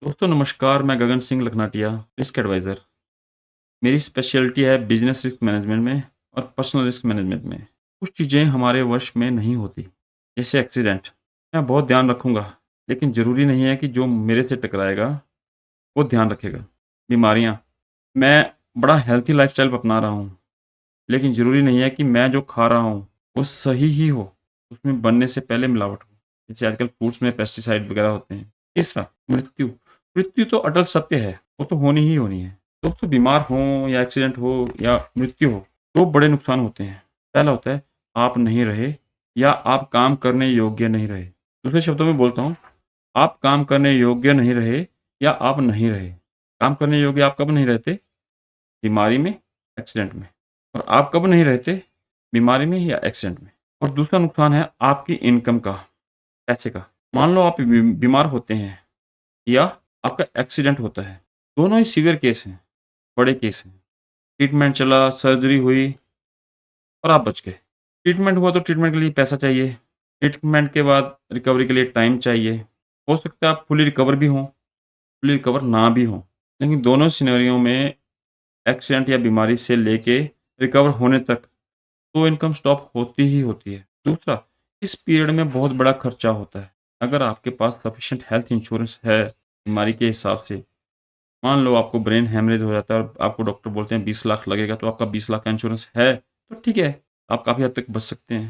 दोस्तों नमस्कार, मैं गगन सिंह लखनाटिया, रिस्क एडवाइज़र। मेरी स्पेशलिटी है बिज़नेस रिस्क मैनेजमेंट में और पर्सनल रिस्क मैनेजमेंट में। कुछ चीज़ें हमारे वश में नहीं होती, जैसे एक्सीडेंट। मैं बहुत ध्यान रखूँगा, लेकिन ज़रूरी नहीं है कि जो मेरे से टकराएगा, वो ध्यान रखेगा। बीमारियाँ, मैं बड़ा हेल्थी लाइफ़स्टाइल अपना रहा हूँ, लेकिन ज़रूरी नहीं है कि मैं जो खा रहा हूँ, वो सही ही हो। उसमें बनने से पहले मिलावट हो। जैसे आजकल फ्रूट्स में पेस्टिसाइड वगैरह होते हैं। तीसरा, मृत्यु। मृत्यु तो अटल सत्य है, वो तो होनी ही होनी है। दोस्तों बीमार हों या एक्सीडेंट हो या मृत्यु हो, 2 बड़े नुकसान होते हैं। पहला होता है आप नहीं रहे या आप काम करने योग्य नहीं रहे। दूसरे शब्दों में बोलता हूँ, आप काम करने योग्य नहीं रहे या आप नहीं रहे। काम करने योग्य आप कब नहीं रहते? बीमारी में, एक्सीडेंट में। और आप कब नहीं रहते? बीमारी में या एक्सीडेंट में। और दूसरा नुकसान है आपकी इनकम का, पैसे का। मान लो आप बीमार होते हैं या आपका एक्सीडेंट होता है। दोनों ही सीवियर केस हैं, बड़े केस हैं। ट्रीटमेंट चला, सर्जरी हुई और आप बच गए। ट्रीटमेंट हुआ तो ट्रीटमेंट के लिए पैसा चाहिए। ट्रीटमेंट के बाद रिकवरी के लिए टाइम चाहिए। हो सकता है आप फुली रिकवर भी हों, फुली रिकवर ना भी हों। लेकिन दोनों सिनेरियो में एक्सीडेंट या बीमारी से लेके रिकवर होने तक तो इनकम स्टॉप होती ही होती है। दूसरा, इस पीरियड में बहुत बड़ा खर्चा होता है। अगर आपके पास सफिशिएंट हेल्थ इंश्योरेंस है, बीमारी के हिसाब से, मान लो आपको ब्रेन हैमरेज हो जाता है और आपको डॉक्टर बोलते हैं 20 लाख लगेगा, तो आपका 20 लाख का इंश्योरेंस है, तो ठीक है, आप काफ़ी हद तक बच सकते हैं।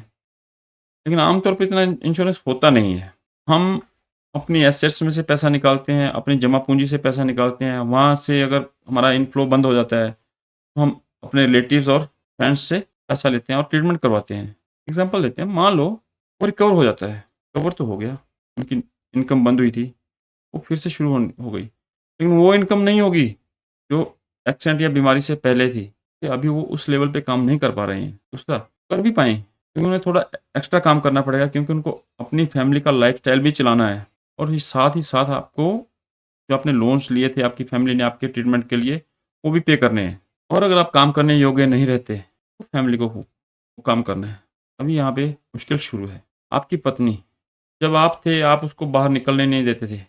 लेकिन आमतौर पे इतना इंश्योरेंस होता नहीं है। हम अपनी एसेट्स में से पैसा निकालते हैं, अपनी जमा पूँजी से पैसा निकालते हैं, वहाँ से अगर हमारा इनफ्लो बंद हो जाता है, तो हम अपने रिलेटिव्स और फ्रेंड्स से पैसा लेते हैं और ट्रीटमेंट करवाते हैं। एग्ज़ाम्पल देते हैं, मान लो वो रिकवर हो जाता है, रिकवर तो हो गया, उनकी इनकम बंद हुई थी, वो फिर से शुरू हो गई। लेकिन वो इनकम नहीं होगी जो एक्सीडेंट या बीमारी से पहले थी, कि अभी वो उस लेवल पे काम नहीं कर पा रहे हैं। दूसरा, कर भी पाएँ, लेकिन उन्हें थोड़ा एक्स्ट्रा काम करना पड़ेगा क्योंकि उनको अपनी फैमिली का लाइफ़स्टाइल भी चलाना है और ये साथ ही साथ आपको जो आपने लोन्स लिए थे आपकी फैमिली ने आपके ट्रीटमेंट के लिए, वो भी पे करने हैं। और अगर आप काम करने योग्य नहीं रहते, तो फैमिली को वो काम करना है। अभी यहाँ पे मुश्किल शुरू है। आपकी पत्नी, जब आप थे, आप उसको बाहर निकलने नहीं देते थे।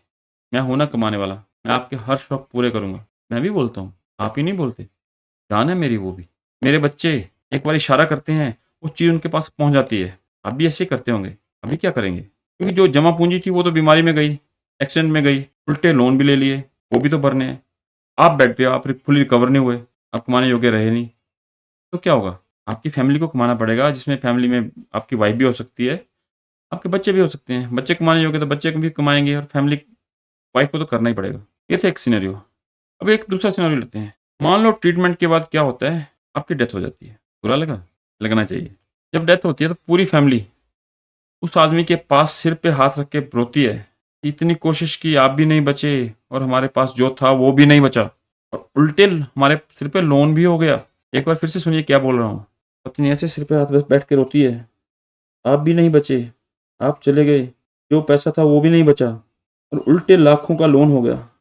मैं हूँ ना कमाने वाला, मैं आपके हर शौक पूरे करूँगा। मैं भी बोलता हूँ, आप ही नहीं बोलते। जान है मेरी वो भी। मेरे बच्चे एक बार इशारा करते हैं, वो चीज़ उनके पास पहुँच जाती है। आप भी ऐसे ही करते होंगे, अभी क्या करेंगे? क्योंकि जो जमा पूँजी थी वो तो बीमारी में गई, एक्सीडेंट में गई, उल्टे लोन भी ले लिए, वो भी तो भरने हैं। आप बेड पे, आप फुली रिकवर नहीं हुए, आप कमाने योग्य रहे नहीं, तो क्या होगा? आपकी फैमिली को कमाना पड़ेगा, जिसमें फैमिली में आपकी वाइफ़ भी हो सकती है, आपके बच्चे भी हो सकते हैं। बच्चे कमाने योग्य तो बच्चे भी कमाएँगे और फैमिली वाइफ़ को तो करना ही पड़ेगा। ये था एक सिनेरियो। अब एक दूसरा सिनेरियो लेते हैं। मान लो ट्रीटमेंट के बाद क्या होता है, आपकी डेथ हो जाती है। बुरा लगा? लगना चाहिए। जब डेथ होती है तो पूरी फैमिली उस आदमी के पास सिर पे हाथ रख के रोती है। इतनी कोशिश की, आप भी नहीं बचे और हमारे पास जो था वो भी नहीं बचा और उल्टे हमारे सिर पे लोन भी हो गया। एक बार फिर से सुनिए क्या बोल रहा हूँ। पत्नी ऐसे सिर पे हाथ बस बैठ के रोती है, आप भी नहीं बचे, आप चले गए, जो पैसा था वो भी नहीं बचा और उल्टे लाखों का लोन हो गया।